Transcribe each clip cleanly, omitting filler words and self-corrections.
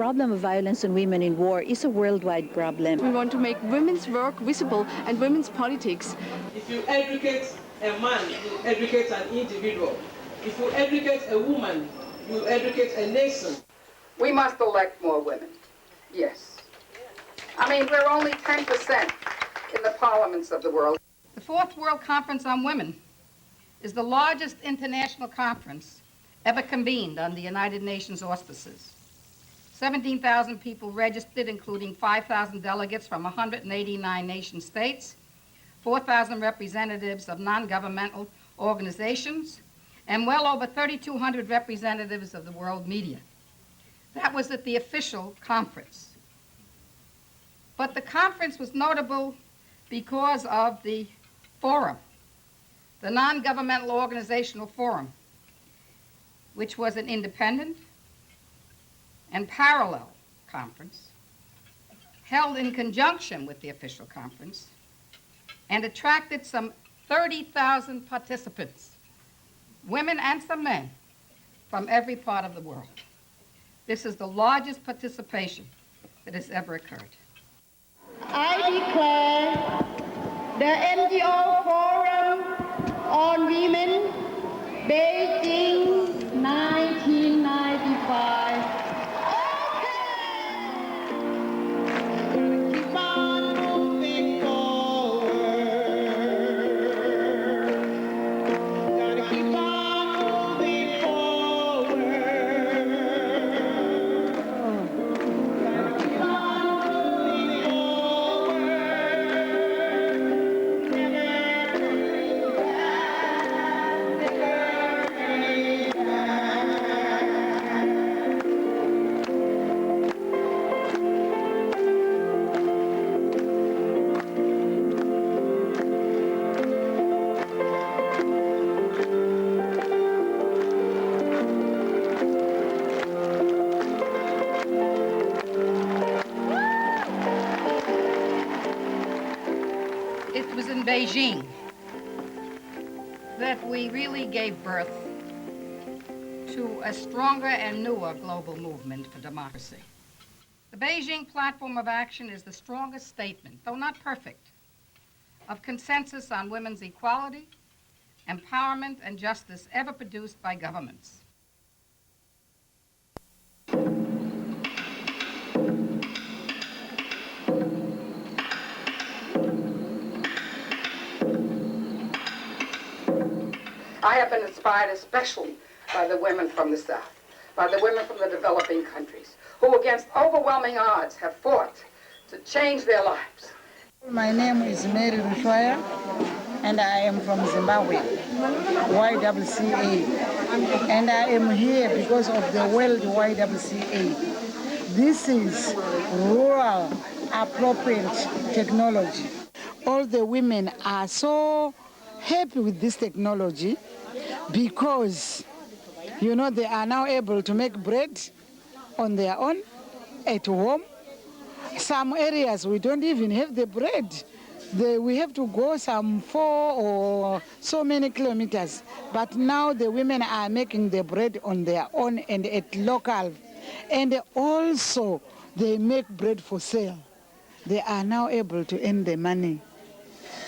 problem of violence on women in war is a worldwide problem. We want to make women's work visible and women's politics. If you educate a man, you educate an individual. If you educate a woman, you educate a nation. We must elect more women, yes. I mean, we're only 10% in the parliaments of the world. The Fourth World Conference on Women is the largest international conference ever convened under the United Nations auspices. 17,000 people registered, including 5,000 delegates from 189 nation states, 4,000 representatives of non-governmental organizations, and well over 3,200 representatives of the world media. That was at the official conference. But the conference was notable because of the forum, the non-governmental organizational forum, which was an independent and parallel conference held in conjunction with the official conference and attracted some 30,000 participants, women and some men, from every part of the world. This is the largest participation that has ever occurred. I declare the NGO Forum on Women, Beijing, 1995. Beijing that we really gave birth to a stronger and newer global movement for democracy. The Beijing Platform of Action is the strongest statement, though not perfect, of consensus on women's equality, empowerment, and justice ever produced by governments. I have been inspired especially by the women from the South, by the women from the developing countries, who against overwhelming odds have fought to change their lives. My name is Mary Rushwaya, and I am from Zimbabwe, YWCA. And I am here because of the World YWCA. This is rural appropriate technology. All the women are so happy with this technology because, you know, they are now able to make bread on their own at home. Some areas we don't even have the bread. We have to go some 4 or so many kilometers. But now the women are making the bread on their own and at local. And also they make bread for sale. They are now able to earn the money.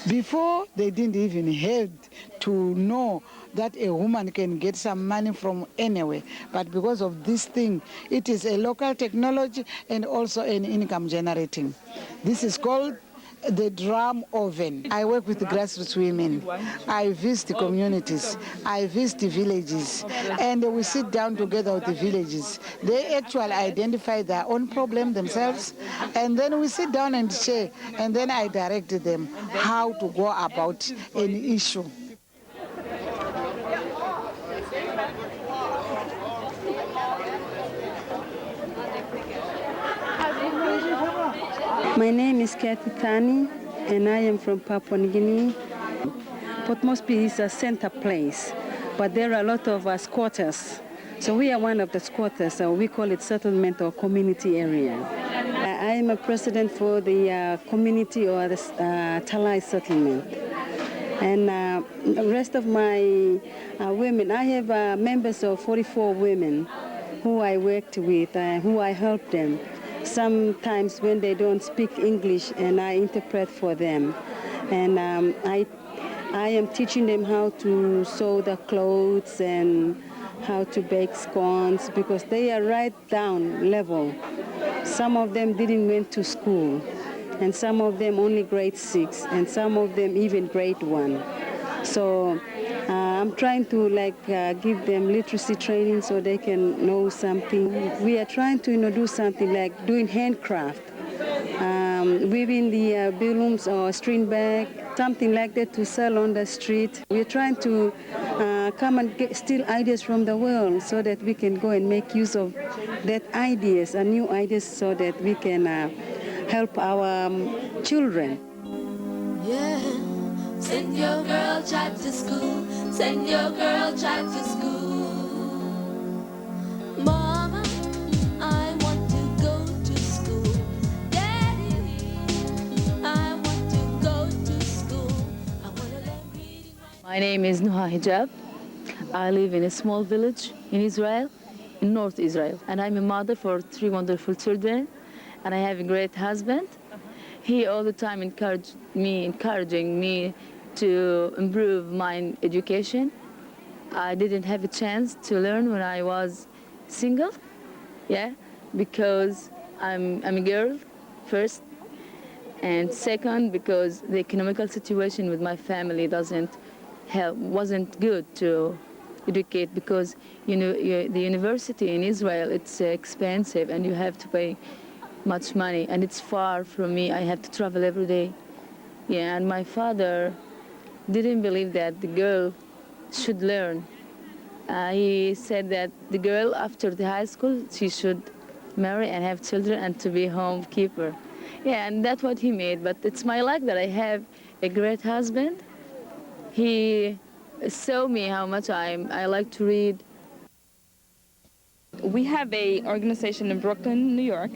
Before, they didn't even have to know that a woman can get some money from anywhere. But because of this thing, it is a local technology and also an income generating. This is called the drum oven. I work with grassroots women. I visit communities. I visit villages. And we sit down together with the villages. They actually identify their own problem themselves. And then we sit down and share. And then I direct them how to go about an issue. My name is Kathy Tani, and I am from Papua New Guinea. Port Moresby is a center place, but there are a lot of squatters. So we are one of the squatters, so we call it settlement or community area. I am a president for the community or the Talai settlement. And the rest of my women, I have members of 44 women who I worked with, who I helped them. Sometimes when they don't speak English, and I interpret for them. And I am teaching them how to sew the clothes and how to bake scones, because they are right down level. Some of them didn't went to school, and some of them only grade 6, and some of them even grade 1. So I'm trying to give them literacy training so they can know something. We are trying to do something like doing handcraft, weaving the balloons or string bag, something like that to sell on the street. We're trying to come and steal ideas from the world so that we can go and make use of that ideas and new ideas so that we can help our children. Yeah, send your girl child to school, send your girl child to school. Mama, I want to go to school. Daddy, I want to go to school. I want to learn reading. My name is Nuha Hijab. I live in a small village in Israel, in North Israel. And I'm a mother for 3 wonderful children. And I have a great husband. He all the time encouraging me to improve my education. I didn't have a chance to learn when I was single, because I'm a girl first, and second because the economical situation with my family wasn't good to educate, because the university in Israel, it's expensive and you have to pay much money, and it's far from me. I have to travel every day. And my father didn't believe that the girl should learn. He said that the girl after the high school, she should marry and have children and to be home keeper. And that's what he made. But it's my luck that I have a great husband. He saw me how much I like to read. We have an organization in Brooklyn, New York,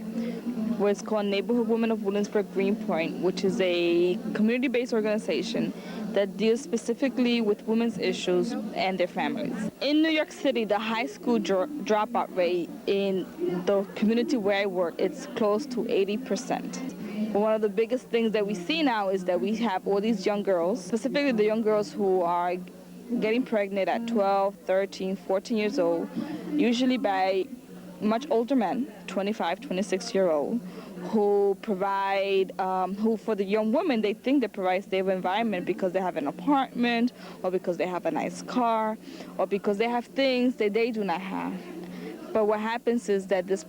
where it's called Neighborhood Women of Williamsburg Greenpoint, which is a community-based organization that deals specifically with women's issues and their families. In New York City, the high school dropout rate in the community where I work, it's close to 80%. One of the biggest things that we see now is that we have all these young girls, specifically the young girls who are getting pregnant at 12, 13, 14 years old, usually by much older men, 25, 26-year-old, who provide, who for the young women, they think they provide stable environment because they have an apartment, or because they have a nice car, or because they have things that they do not have. But what happens is that this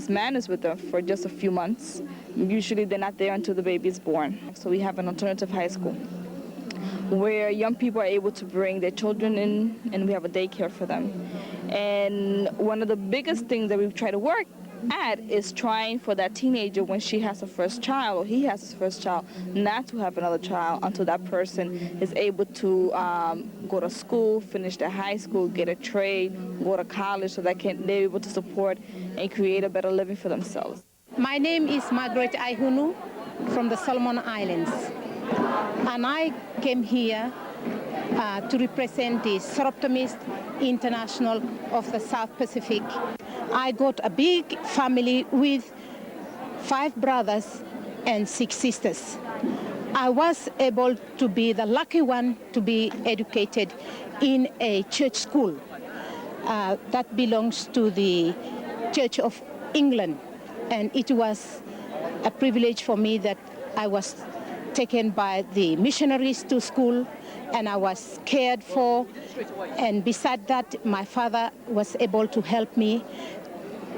man is with them for just a few months. Usually they're not there until the baby is born. So we have an alternative high school where young people are able to bring their children in, and we have a daycare for them. And one of the biggest things that we try to work at is trying for that teenager, when she has her first child or he has his first child, not to have another child until that person is able to go to school, finish their high school, get a trade, go to college, so that they're able to support and create a better living for themselves. My name is Margaret Aihunu from the Solomon Islands, and I came here to represent the Soroptimist International of the South Pacific. I got a big family with 5 brothers and 6 sisters. I was able to be the lucky one to be educated in a church school that belongs to the Church of England. And it was a privilege for me that I was taken by the missionaries to school, and I was cared for. And beside that, my father was able to help me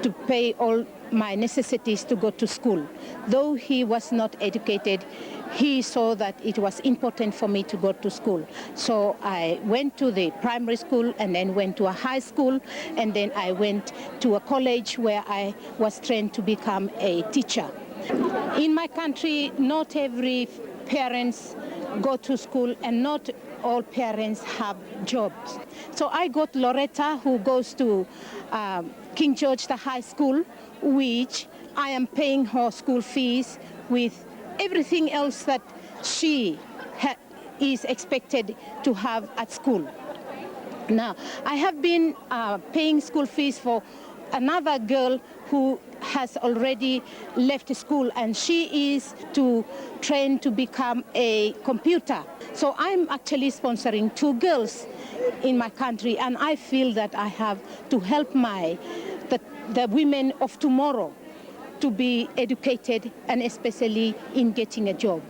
to pay all my necessities to go to school. Though he was not educated, he saw that it was important for me to go to school. So I went to the primary school, and then went to a high school, and then I went to a college where I was trained to become a teacher. In my country, not every parents go to school, and not all parents have jobs. So I got Loretta, who goes to King George the High School, which I am paying her school fees with everything else that she is expected to have at school. Now, I have been paying school fees for another girl who has already left school, and she is to train to become a computer. So I'm actually sponsoring 2 girls in my country, and I feel that I have to help the women of tomorrow to be educated, and especially in getting a job.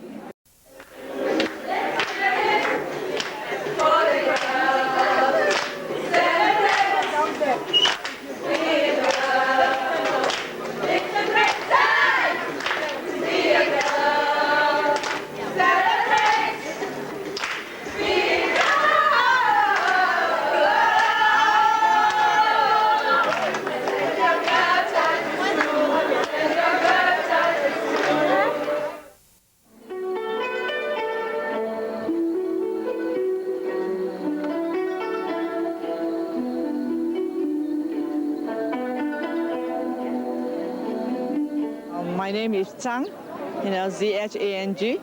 My name is Zhang, Z-H-A-N-G,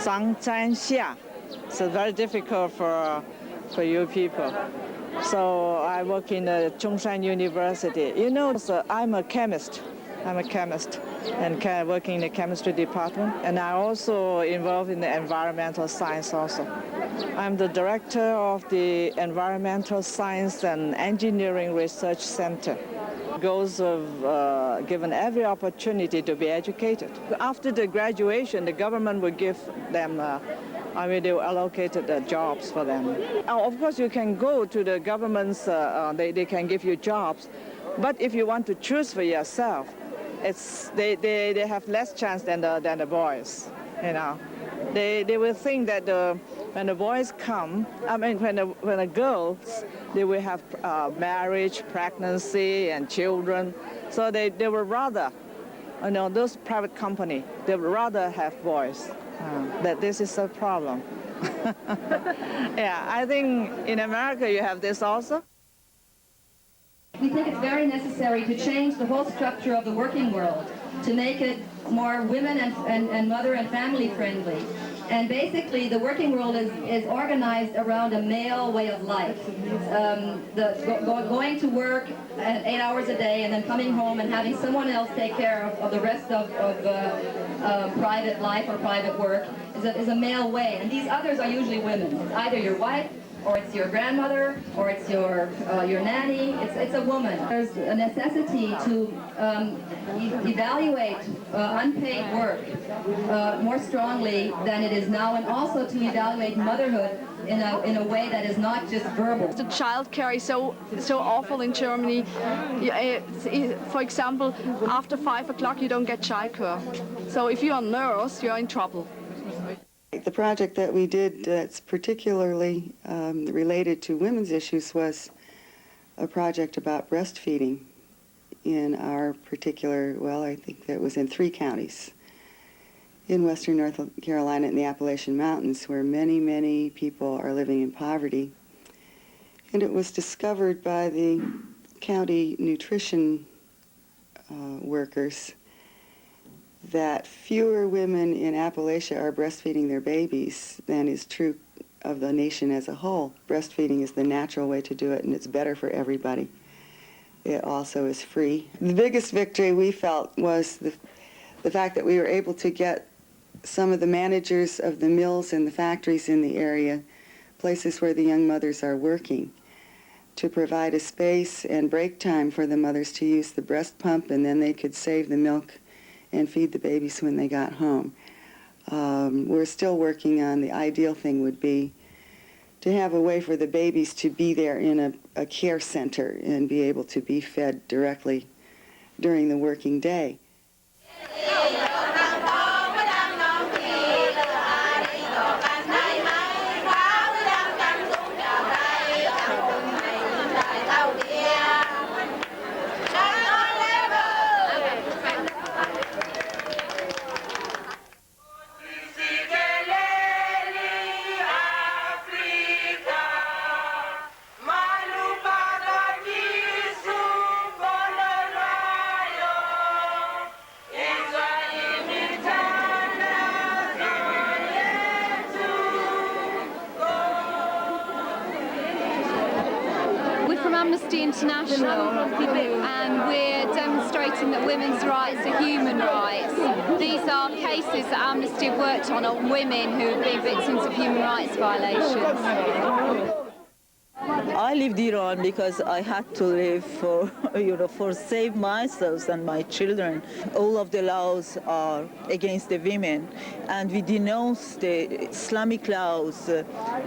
Zhang Zhanxia. It's very difficult for you people. So I work in Zhongshan University. So I'm a chemist. And working in the chemistry department. And I'm also involved in the environmental science also. I'm the director of the Environmental Science and Engineering Research Center. Goals of given every opportunity to be educated. After the graduation, the government will give them, they will allocate jobs for them. Of course, you can go to the governments, they can give you jobs. But if you want to choose for yourself, they have less chance than the boys, They will think that when the boys come, when the girls, they will have marriage, pregnancy, and children. So they will rather, those private company, they would rather have boys. That this is a problem. Yeah, I think in America you have this also. We think it's very necessary to change the whole structure of the working world, to make it more women and mother and family friendly. And basically, the working world is organized around a male way of life. Going to work 8 hours a day and then coming home and having someone else take care of the rest of private life or private work is a male way. And these others are usually women. It's either your wife, or it's your grandmother, or it's your nanny. It's a woman. There's a necessity to evaluate unpaid work more strongly than it is now, and also to evaluate motherhood in a way that is not just verbal. The child care is so awful in Germany. For example, after 5 o'clock you don't get childcare. So if you're a nurse, you're in trouble. The project that we did that's particularly related to women's issues was a project about breastfeeding in our particular, I think that was in 3 counties in western North Carolina in the Appalachian Mountains, where many, many people are living in poverty. And it was discovered by the county nutrition workers that fewer women in Appalachia are breastfeeding their babies than is true of the nation as a whole. Breastfeeding is the natural way to do it, and it's better for everybody. It also is free. The biggest victory we felt was the fact that we were able to get some of the managers of the mills and the factories in the area, places where the young mothers are working, to provide a space and break time for the mothers to use the breast pump, and then they could save the milk and feed the babies when they got home. We're still working on the ideal thing would be to have a way for the babies to be there in a care center and be able to be fed directly during the working day. Amnesty International, and we're demonstrating that women's rights are human rights. These are cases that Amnesty have worked on women who have been victims of human rights violations. I lived Iran because I had to live for, for save myself and my children. All of the laws are against the women, and we denounce the Islamic laws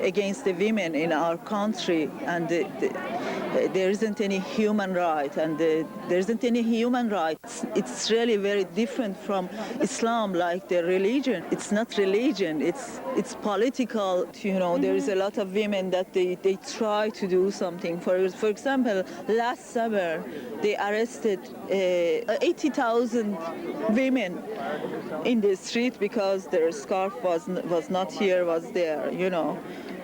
against the women in our country, and there isn't any human right, and there isn't any human rights. It's really very different from Islam, like the religion. It's not religion, it's political. There is a lot of women that they try to do something. For example, last summer they arrested 80,000 women in the street because their scarf was not here, was there,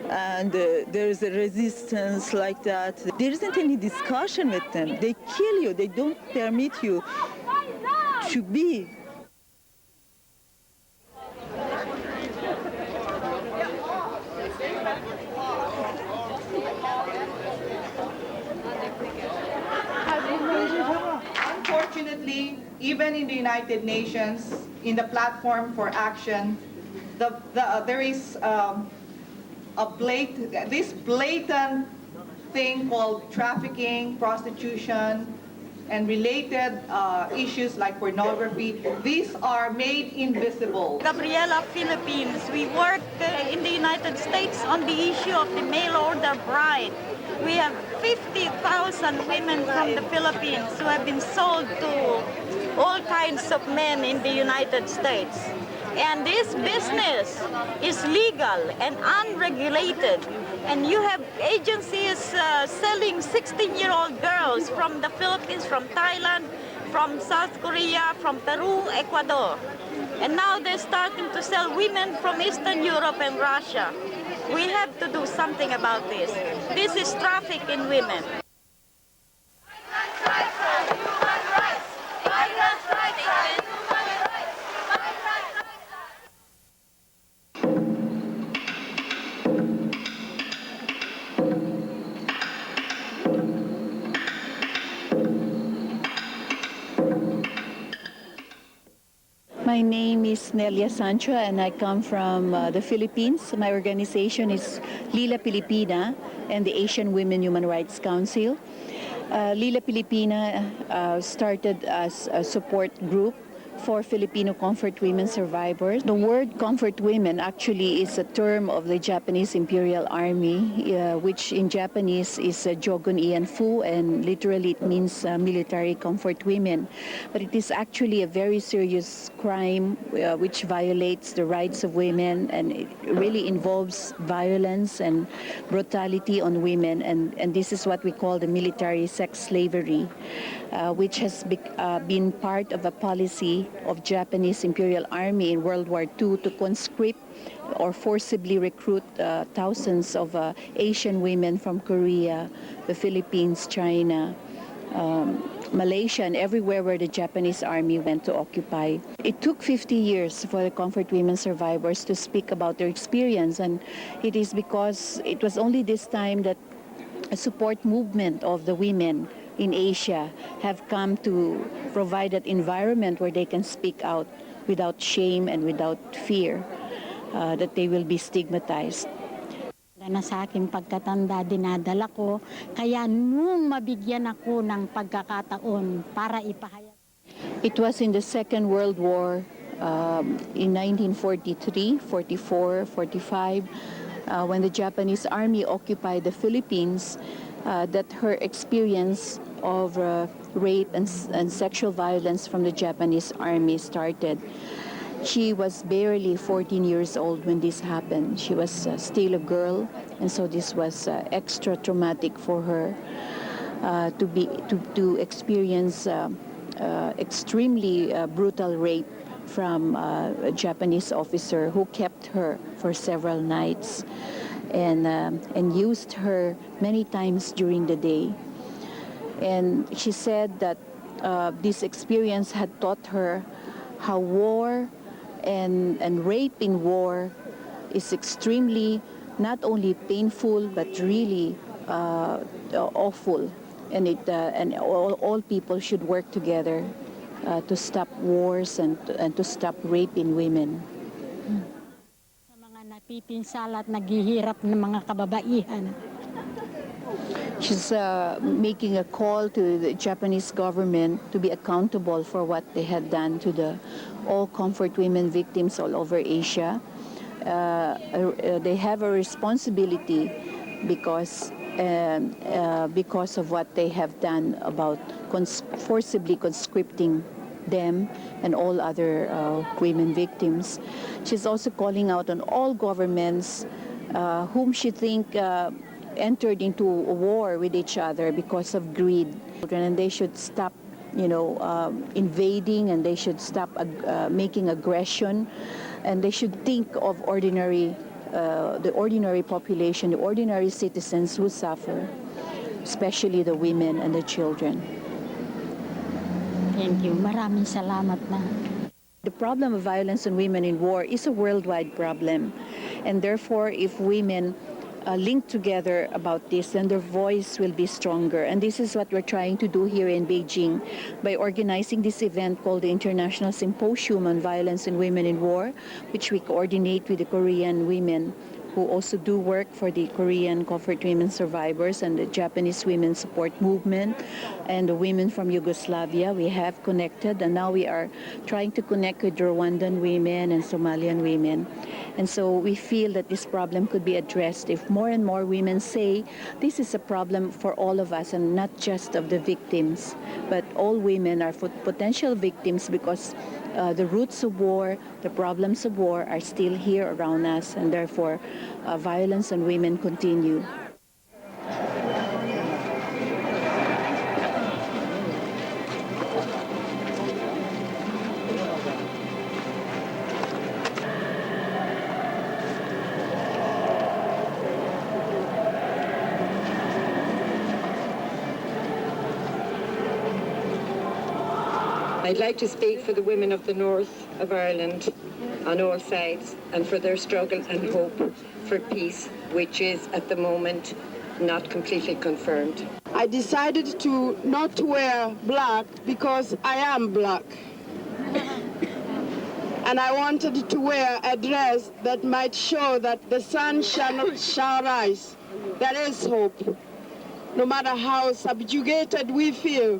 and there is a resistance like that. There isn't any discussion with them. They kill you. They don't permit you to be. Unfortunately, even in the United Nations, in the platform for action, there is this blatant thing called trafficking, prostitution, and related issues like pornography. These are made invisible. Gabriela, Philippines. We work in the United States on the issue of the mail order bride. We have 50,000 women from the Philippines who have been sold to all kinds of men in the United States. And this business is legal and unregulated. And you have agencies selling 16-year-old girls from the Philippines, from Thailand, from South Korea, from Peru, Ecuador. And now they're starting to sell women from Eastern Europe and Russia. We have to do something about this. This is traffic in women. My name is Nelia Sancho, and I come from the Philippines. My organization is Lila Filipina and the Asian Women Human Rights Council. Lila Filipina started as a support group for Filipino comfort women survivors. The word comfort women actually is a term of the Japanese Imperial Army, which in Japanese is Jogun Ian Fu, and literally it means military comfort women. But it is actually a very serious crime which violates the rights of women, and it really involves violence and brutality on women, and this is what we call the military sex slavery, which has been part of a policy of Japanese Imperial Army in World War II to conscript or forcibly recruit thousands of Asian women from Korea, the Philippines, China, Malaysia, and everywhere where the Japanese army went to occupy. It took 50 years for the comfort women survivors to speak about their experience, and it is because it was only this time that a support movement of the women in Asia have come to provide that environment where they can speak out without shame and without fear that they will be stigmatized. Na sa aking pagkatanda, dinadala ko. Kaya nung mabigyan ako ng pagkakataon para ipahayag. It was in the Second World War in 1943, 44, 45, when the Japanese army occupied the Philippines, that her experience of rape and sexual violence from the Japanese army started. She was barely 14 years old when this happened. She was still a girl, and so this was extra traumatic for her to experience extremely brutal rape from a Japanese officer who kept her for several nights and used her many times during the day. And she said that this experience had taught her how war and rape in war is extremely not only painful but really awful and all people should work together to stop wars and to stop rape in women. Sa mga napipinsala at naghihirap ng mga kababaihan. She's making a call to the Japanese government to be accountable for what they have done to all comfort women victims all over Asia. They have a responsibility because of what they have done about forcibly conscripting them and all other women victims. She's also calling out on all governments whom she thinks entered into a war with each other because of greed, and they should stop invading, and they should stop making aggression, and they should think of the ordinary population, the ordinary citizens who suffer, especially the women and the children. Thank you. Maraming salamat na. The problem of violence on women in war is a worldwide problem, and therefore if women link together about this, then their voice will be stronger. And this is what we're trying to do here in Beijing by organizing this event called the International Symposium on Violence in Women in War, which we coordinate with the Korean women who also do work for the Korean comfort women survivors and the Japanese women support movement and the women from Yugoslavia. We have connected, and now we are trying to connect with Rwandan women and Somalian women. And so we feel that this problem could be addressed if more and more women say this is a problem for all of us and not just of the victims, but all women are potential victims because the roots of war, the problems of war are still here around us, and therefore violence on women continue. I'd like to speak for the women of the north of Ireland on all sides and for their struggle and hope for peace, which is at the moment not completely confirmed. I decided to not wear black because I am black. And I wanted to wear a dress that might show that the sun shall rise. There is hope. No matter how subjugated we feel,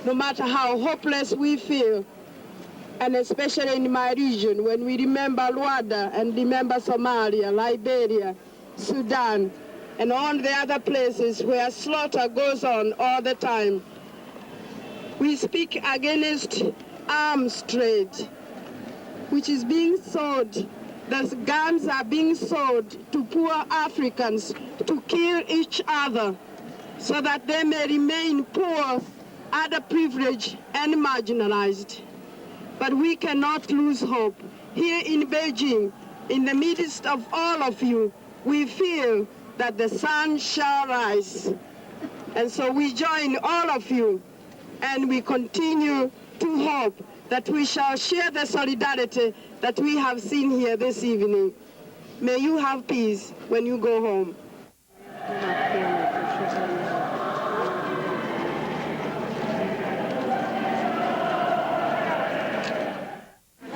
no matter how hopeless we feel, and especially in my region, when we remember Rwanda and remember Somalia, Liberia, Sudan, and all the other places where slaughter goes on all the time, we speak against arms trade, which is being sold. The guns are being sold to poor Africans to kill each other so that they may remain poor, underprivileged, and marginalized. But we cannot lose hope. Here in Beijing, in the midst of all of you, we feel that the sun shall rise. And so we join all of you, and we continue to hope that we shall share the solidarity that we have seen here this evening. May you have peace when you go home.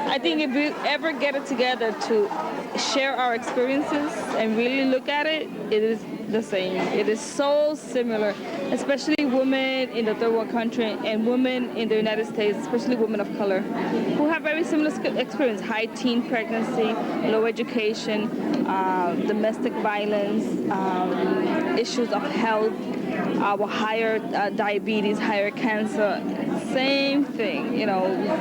I think if we ever get it together to share our experiences and really look at it, it is the same. It is so similar, especially women in the third world country and women in the United States, especially women of color, who have very similar experience: high teen pregnancy, low education, domestic violence, issues of health, higher diabetes, higher cancer. Same thing,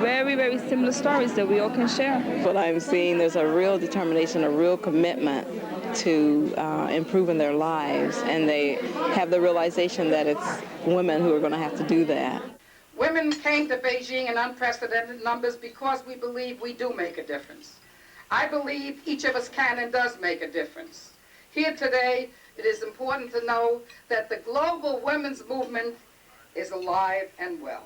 very, very similar stories that we all can share. What I'm seeing, there's a real determination, a real commitment to improving their lives, and they have the realization that it's women who are going to have to do that. Women came to Beijing in unprecedented numbers because we believe we do make a difference. I believe each of us can and does make a difference. Here today, it is important to know that the global women's movement is alive and well.